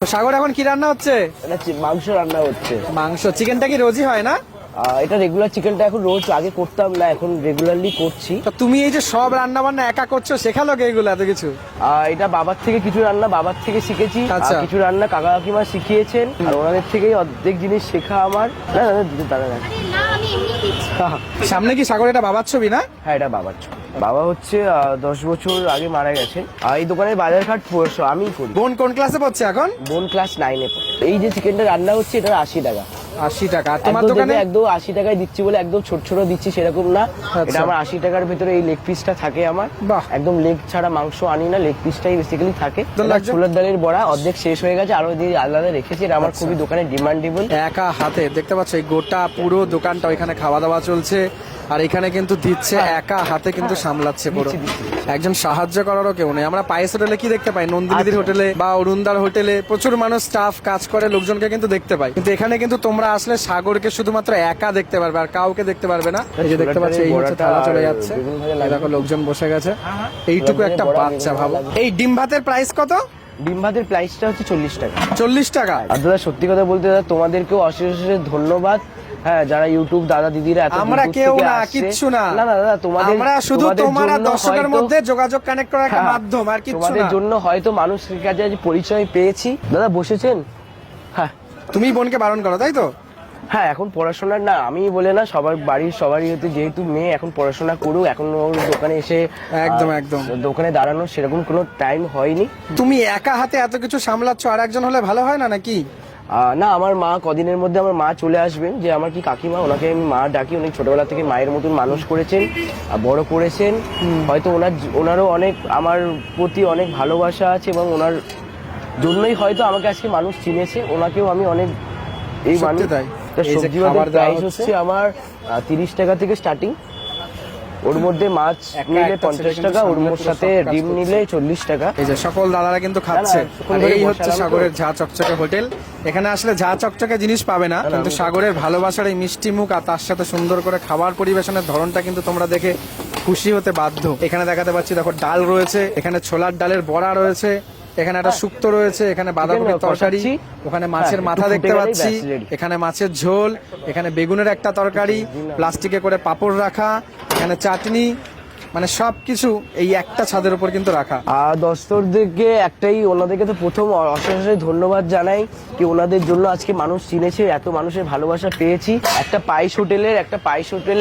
সাগর এখন কি রান্না হচ্ছে? এটা মাংস রান্না হচ্ছে। মাংস। চিকেনটা কি রোজই হয় না? এটা রেগুলার চিকেনটা এখন রোজ আগে করতাম না, এখন রেগুলারলি করছি। তো তুমি এই যে সব রান্না বান্না একা করছো, শেখালো কে এগুলো এত কিছু? এটা বাবার থেকে কিছু রান্না বাবার থেকে শিখেছি, আচ্ছা। কিছু রান্না কাকা কাকিমা শিখিয়েছেন, আর ওনাদের থেকেই অর্ধেক জিনিস শেখা আমার। না না দাঁড়া না, সামনে কি সাগর এটা বাবার ছবি না? হ্যাঁ এটা বাবার ছবি। বাবা হচ্ছে 10 বছর আগে মারা গেছেন। আর এই দোকানের বাজারঘাট আমিই করি। বোন কোন ক্লাসে পড়ছে এখন? বোন ক্লাস 9-এ পড়ে। এই যে চিকেনটা রান্না হচ্ছে এটা 80 টাকা। 80 টাকা। আর তোমার একদম দোকানে? একদম 80 টাকায় দিচ্ছি বলে একদম ছোট ছোট দিচ্ছি সেরকম না। আচ্ছা। এটা আমার 80 টাকার ভিতরে এই লেগ পিসটা থাকে আমার। বাহ। একদম লেগ ছাড়া মাংস আনি না, লেগ পিসটাই বেসিক্যালি থাকে। লাগছে। ছোলার ডালের বড়া অর্ধেক শেষ হয়ে গেছে, আরো দিয়ে আলাদা রেখেছি। এটা আমার খুবই দোকানে ডিমান্ডেবল। একা হাতে দেখতে পাচ্ছ এই গোটা পুরো দোকানটা, ওইখানে খাওয়া দাওয়া চলছে আর এখানে কিন্তু দিচ্ছে, একা হাতে কিন্তু সামলাচ্ছে পুরো। একজন সাহায্য করারও কেউ নেই। আমরা পায়েস হোটেলে কি দেখতে পাই, নন্দিনীদির হোটেলে বা অরুণদার হোটেলে প্রচুর মানুষ স্টাফ কাজ করে, লোকজনকে কিন্তু দেখতে পাই, কিন্তু এখানে কিন্তু তোমরা আসলে সাগরকে শুধুমাত্র একা দেখতে পারবে আর কাউকে দেখতে পারবে না। এই যে দেখতে পাচ্ছ এই হচ্ছে থালা চলে যাচ্ছে, এই দেখো লোকজন বসে গেছে। এইটুকু একটা বাচ্চা ভাবো। এই ডিম ভাতের প্রাইস কত? ডিম ভাতের প্রাইসটা হচ্ছে 40 টাকা। 40 টাকা? আর দাদা সত্যি কথা বলতে দাদা তোমাদেরকেও অশেষ অশেষ ধন্যবাদ। হ্যাঁ, যারা ইউটিউব দাদা দিদিরা এত আমরা কেউ না, কিচ্ছু না। না না দাদা, তোমাদের আমরা শুধু তোমার আর দর্শকের মধ্যে যোগাযোগ কানেক্ট করার একটা মাধ্যম, আর কিচ্ছু না। তোমাদের জন্য হয়তো মানুষের কাছে আজ পরিচয় পেয়েছি। দাদা বসেছেন? হ্যাঁ। তুমি বোনকে বারণ করো তাই তো? হ্যাঁ, এখন পড়াশোনার না আমি বলে না, সবার বাড়ির সবারই হতে যেহেতু মেয়ে এখন পড়াশোনা করুক, এখন ওর দোকানে এসে একদম একদম দোকানে দাঁড়ানোর সেরকম কোনো টাইম হয়নি। তুমি একা হাতে এত কিছু সামলাচ্ছ, আর একজন হলে ভালো হয় না নাকি? না, আমার মা কদিনের মধ্যে আমার মা চলে আসবেন, যে আমার কি কাকিমা, ওনাকে আমি মা ডাকি। উনি ছোটবেলা থেকে মায়ের মতন মানুষ করেছেন, বড় করেছেন। হয়তো ওনারও অনেক আমার প্রতি অনেক ভালোবাসা আছে এবং ওনার জন্যই হয়তো আমাকে আজকে মানুষ চিনেছে। ওনাকেও আমি অনেক এই মানুষ। সবজি বাজার প্রাইস হচ্ছে আমার 30 টাকা থেকে স্টার্টিং। ওর মধ্যে মাছ নিলে 50 টাকা, ওর সাথে ডিম নিলে 40 টাকা। এই যে সকল দাদারা কিন্তু খাচ্ছে। এই হচ্ছে সাগরের ঝা চকচকে হোটেল। এখানে আসলে ঝা চকচকে জিনিস পাবে না, কিন্তু সাগরের ভালোবাসার এই মিষ্টি মুখ আর তার সাথে সুন্দর করে খাবার পরিবেশনের ধরনটা কিন্তু তোমরা দেখে খুশি হতে বাধ্য। এখানে দেখাতে পাচ্ছি, দেখো ডাল রয়েছে, এখানে ছোলার ডালের বড়া রয়েছে, এখানে একটা শুক্তো রয়েছে, এখানে বাঁধাকপির তরকারি, ওখানে মাছের মাথা দেখতে পাচ্ছি, এখানে মাছের ঝোল, এখানে বেগুনের একটা তরকারি, প্লাস্টিকে করে পাঁপড় রাখা, এখানে চাটনি, মানে সবকিছু এই একটা ছাদের উপর কিন্তু রাখা। আর দর্শকদেরকে একটাই, ওনাদেরকে তো প্রথম অশেষ ধন্যবাদ জানাই কি ওনাদের জন্য আজকে মানুষ চিনেছে, এত মানুষের ভালোবাসা পেয়েছি। একটা পায়েস হোটেলে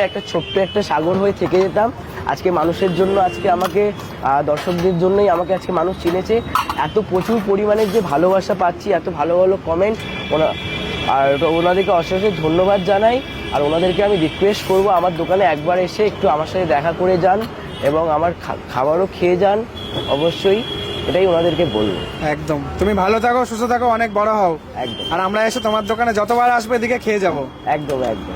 একটা ছোট্ট একটা সাগর হয়ে থেকে যেতাম, আজকে মানুষের জন্য, আজকে আমাকে দর্শকদের জন্যই আমাকে আজকে মানুষ চিনেছে। এত প্রচুর পরিমাণের যে ভালোবাসা পাচ্ছি, এত ভালো ভালো কমেন্ট, আর ওনাদেরকে অশেষ ধন্যবাদ জানাই। আর ওনাদেরকে আমি রিকোয়েস্ট করবো আমার দোকানে একবার এসে একটু আমার সাথে দেখা করে যান এবং আমার খাবারও খেয়ে যান অবশ্যই, এটাই ওনাদেরকে বলবো। একদম, তুমি ভালো থাকো, সুস্থ থাকো, অনেক বড় হও। একদম। আর আমরা এসে তোমার দোকানে যতবার আসবো এদিকে খেয়ে যাবো। একদম একদম।